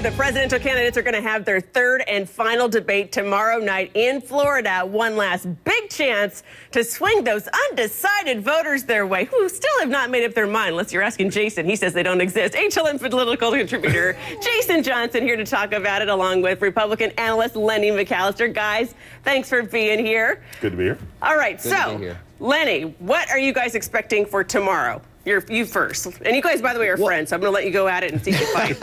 The presidential candidates are going to have their third and final debate tomorrow night in Florida. One last big chance to swing those undecided voters their way who still have not made up their mind, unless you're asking Jason. He says they don't exist. HLN political contributor Jason Johnson here to talk about it, along with Republican analyst Lenny McAllister. Guys, thanks for being here. Good to be here. All right, so Lenny, what are you guys expecting for tomorrow? You first. And you guys, by the way, are friends, so I'm going to let you go at it and see if you fight.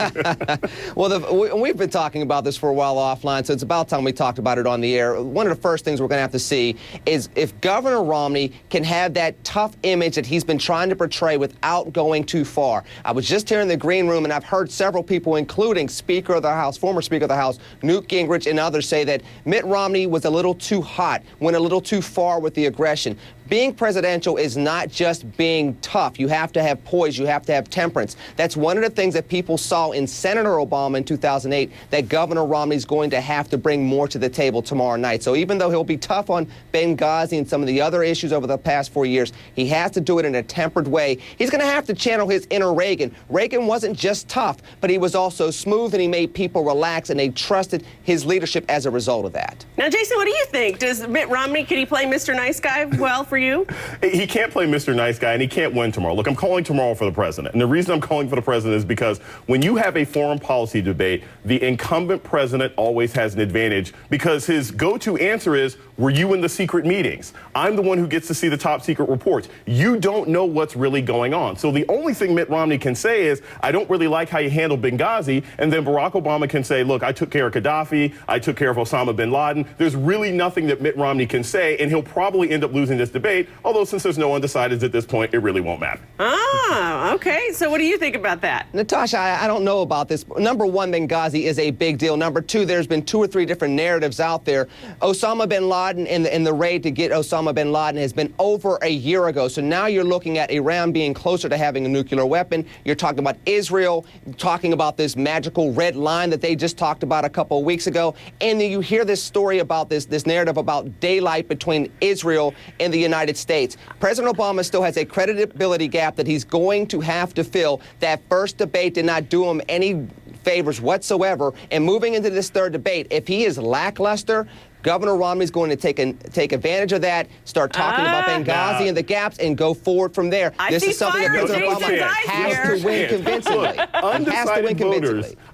Well, we've been talking about this for a while offline, so it's about time we talked about it on the air. One of the first things we're going to have to see is if Governor Romney can have that tough image that he's been trying to portray without going too far. I was just here in the green room, and I've heard several people, including Speaker of the House, former Speaker of the House, Newt Gingrich, and others say that Mitt Romney was a little too hot, went a little too far with the aggression. Being presidential is not just being tough. You have to have poise. You have to have temperance. That's one of the things that people saw in Senator Obama in 2008, that Governor Romney's going to have to bring more to the table tomorrow night. So even though he'll be tough on Benghazi and some of the other issues over the past 4 years, he has to do it in a tempered way. He's going to have to channel his inner Reagan. Reagan wasn't just tough, but he was also smooth, and he made people relax, and they trusted his leadership as a result of that. Now, Jason, what do you think? Does Mitt Romney, can he play Mr. Nice Guy well for you? He can't play Mr. Nice Guy, and he can't win tomorrow. Look, I'm calling tomorrow for the president. And the reason I'm calling for the president is because when you have a foreign policy debate, the incumbent president always has an advantage because his go-to answer is, were you in the secret meetings? I'm the one who gets to see the top secret reports. You don't know what's really going on. So the only thing Mitt Romney can say is, I don't really like how you handled Benghazi. And then Barack Obama can say, look, I took care of Gaddafi. I took care of Osama bin Laden. There's really nothing that Mitt Romney can say, and he'll probably end up losing this debate. Although since there's no undecideds at this point, it really won't matter. Ah, okay. So what do you think about that? Natasha, I don't know about this. Number one, Benghazi is a big deal. Number two, there's been 2 or 3 different narratives out there. Osama bin Laden and the raid to get Osama bin Laden has been over a year ago. So now you're looking at Iran being closer to having a nuclear weapon. You're talking about Israel, talking about this magical red line that they just talked about a couple of weeks ago. And then you hear this story about this narrative about daylight between Israel and the United States. President Obama still has a credibility gap that he's going to have to fill. That first debate did not do him any favors whatsoever. And moving into this third debate, if he is lackluster, Governor Romney's going to take advantage of that, start talking about Benghazi and the gaps, and go forward from there. This is something that President Obama has to win convincingly.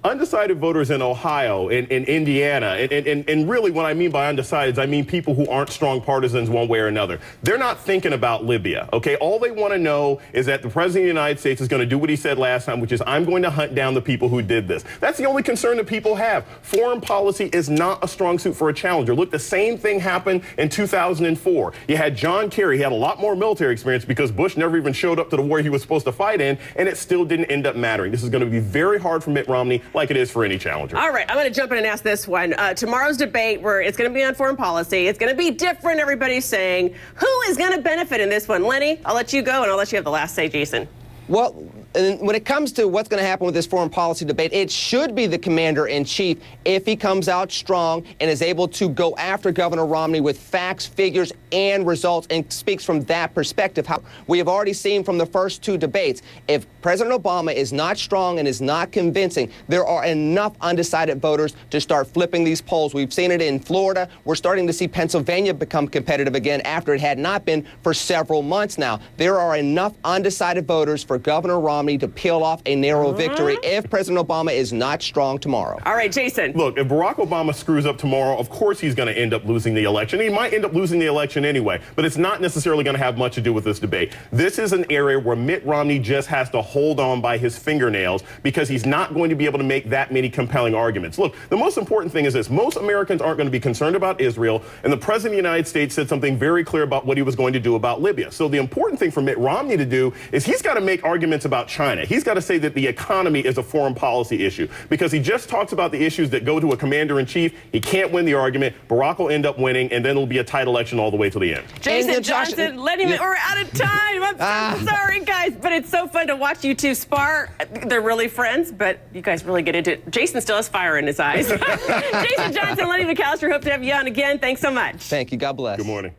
Undecided voters in Ohio, in Indiana, and really what I mean by undecideds, I mean people who aren't strong partisans one way or another. They're not thinking about Libya, okay? All they want to know is that the President of the United States is going to do what he said last time, which is, I'm going to hunt down the people who did this. That's the only concern that people have. Foreign policy is not a strong suit for a challenger. Look, the same thing happened in 2004. You had John Kerry. He had a lot more military experience because Bush never even showed up to the war he was supposed to fight in, and it still didn't end up mattering. This is going to be very hard for Mitt Romney, like it is for any challenger. All right, I'm going to jump in and ask this one. Tomorrow's debate, where it's going to be on foreign policy. It's going to be different, everybody's saying. Who is going to benefit in this one? Lenny, I'll let you go, and I'll let you have the last say, Jason. Well, when it comes to what's going to happen with this foreign policy debate, it should be the commander-in-chief if he comes out strong and is able to go after Governor Romney with facts, figures, and results, and speaks from that perspective. How we have already seen from the first 2 debates, if President Obama is not strong and is not convincing, there are enough undecided voters to start flipping these polls. We've seen it in Florida. We're starting to see Pennsylvania become competitive again after it had not been for several months now. There are enough undecided voters for Governor Romney to peel off a narrow victory if President Obama is not strong tomorrow. All right, Jason. Look, if Barack Obama screws up tomorrow, of course he's going to end up losing the election. He might end up losing the election anyway, but it's not necessarily going to have much to do with this debate. This is an area where Mitt Romney just has to hold on by his fingernails because he's not going to be able to make that many compelling arguments. Look, the most important thing is this. Most Americans aren't going to be concerned about Israel, and the President of the United States said something very clear about what he was going to do about Libya. So the important thing for Mitt Romney to do is he's got to make arguments about China. He's got to say that the economy is a foreign policy issue because he just talks about the issues that go to a commander-in-chief. He can't win the argument. Barack will end up winning, and then it'll be a tight election all the way to the end. Jason Johnson, Lenny, we're out of time. I'm so sorry, guys, but it's so fun to watch you two spar. They're really friends, but you guys really get into it. Jason still has fire in his eyes. Jason Johnson, Lenny McAllister, hope to have you on again. Thanks so much. Thank you. God bless. Good morning.